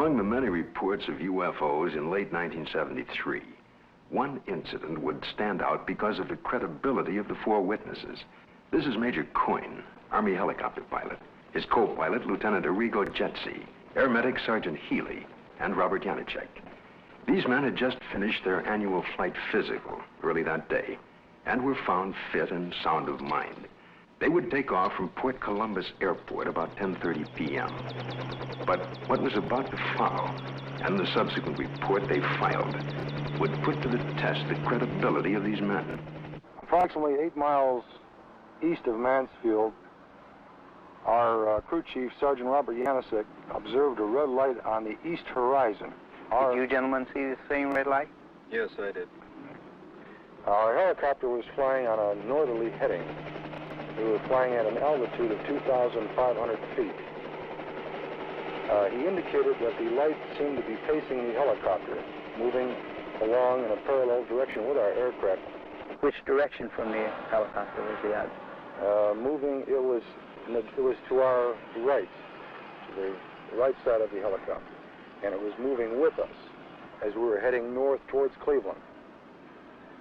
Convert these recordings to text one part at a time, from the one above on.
Among the many reports of UFOs in late 1973, one incident would stand out because of the credibility of the four witnesses. This is Major Coyne, Army helicopter pilot, his co-pilot, Lieutenant Arrigo Jetsi, Air Medic Sergeant Healy, and Robert Janicek. These men had just finished their annual flight physical early that day and were found fit and sound of mind. They would take off from Port Columbus Airport about 10:30 p.m. But what was about to follow, and the subsequent report they filed, would put to the test the credibility of these men. Approximately 8 miles east of Mansfield, our crew chief, Sergeant Robert Janicek, observed a red light on the east horizon. Did you gentlemen see the same red light? Yes, I did. Our helicopter was flying on a northerly heading. We were flying at an altitude of 2,500 feet. He indicated that the light seemed to be pacing the helicopter, moving along in a parallel direction with our aircraft. Which direction from the helicopter was the object? Moving, it was to our right, to the right side of the helicopter, and it was moving with us as we were heading north towards Cleveland.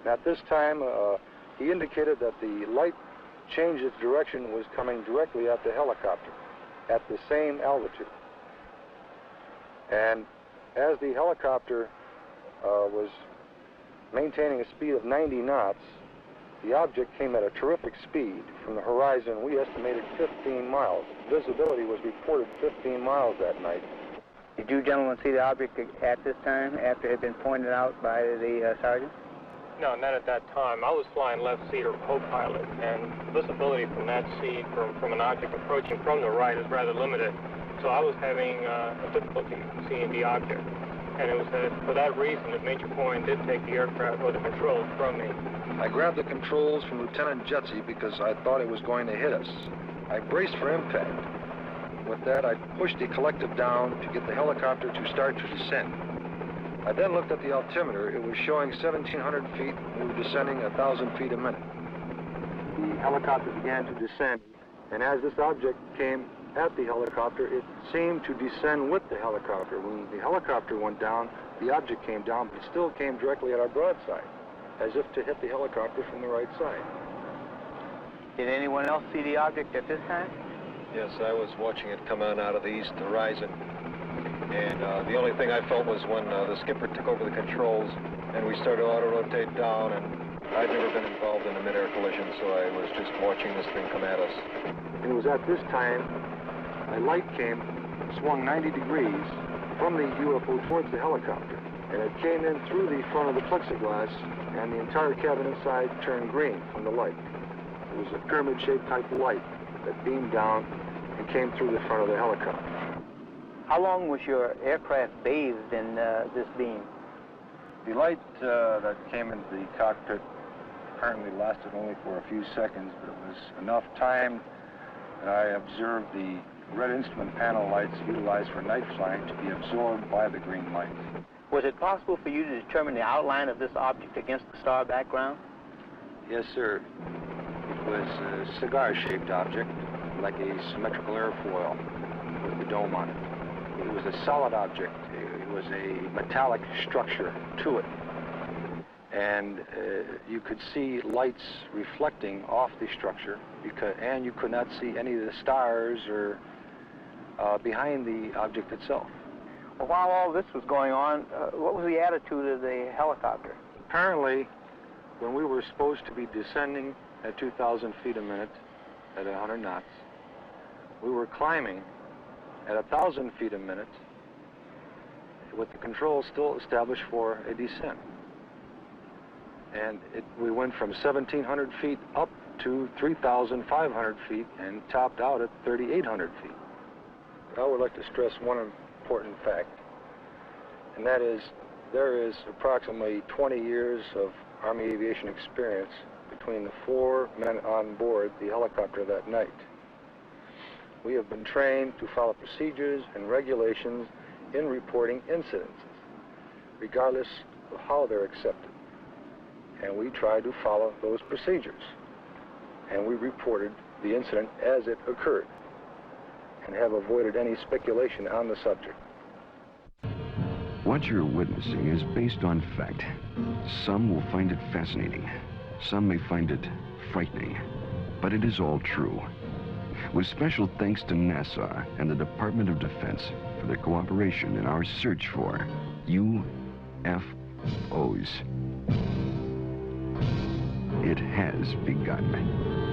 And at this time, he indicated that the light changed its direction, was coming directly at the helicopter at the same altitude. And as the helicopter was maintaining a speed of 90 knots, the object came at a terrific speed from the horizon. We estimated 15 miles. Visibility was reported 15 miles that night. Did you gentlemen see the object at this time, after it had been pointed out by the sergeant? No, not at that time. I was flying left seat or co-pilot, and visibility from that seat from an object approaching from the right is rather limited. So I was having a difficulty seeing the object. And it was for that reason that Major Coyne did take the aircraft or the controls from me. I grabbed the controls from Lieutenant Jetsi because I thought it was going to hit us. I braced for impact. With that, I pushed the collective down to get the helicopter to start to descend. I then looked at the altimeter. It was showing 1,700 feet. We were descending 1,000 feet a minute. The helicopter began to descend, and as this object came at the helicopter, it seemed to descend with the helicopter. When the helicopter went down, the object came down, but it still came directly at our broadside, as if to hit the helicopter from the right side. Did anyone else see the object at this time? Yes, I was watching it come on out of the east horizon. And the only thing I felt was when the skipper took over the controls and we started to auto-rotate down, and I'd never been involved in a mid-air collision, so I was just watching this thing come at us. It was at this time a light came, swung 90 degrees from the UFO towards the helicopter, and it came in through the front of the plexiglass, and the entire cabin inside turned green from the light. It was a pyramid-shaped type of light that beamed down and came through the front of the helicopter. How long was your aircraft bathed in this beam? The light that came into the cockpit apparently lasted only for a few seconds, but it was enough time that I observed the red instrument panel lights utilized for night flying to be absorbed by the green lights. Was it possible for you to determine the outline of this object against the star background? Yes, sir. It was a cigar-shaped object, like a symmetrical airfoil with the dome on it. It was a solid object. It was a metallic structure to it. And you could see lights reflecting off the structure, and you could not see any of the stars or behind the object itself. Well, while all this was going on, what was the attitude of the helicopter? Apparently, when we were supposed to be descending at 2,000 feet a minute at 100 knots, we were climbing at 1,000 feet a minute with the controls still established for a descent. And we went from 1,700 feet up to 3,500 feet and topped out at 3,800 feet. I would like to stress one important fact, and that is there is approximately 20 years of Army aviation experience between the 4 men on board the helicopter that night. We have been trained to follow procedures and regulations in reporting incidences, regardless of how they're accepted. And we tried to follow those procedures. And we reported the incident as it occurred and have avoided any speculation on the subject. What you're witnessing is based on fact. Some will find it fascinating. Some may find it frightening. But it is all true. With special thanks to NASA and the Department of Defense for their cooperation in our search for UFOs. It has begun.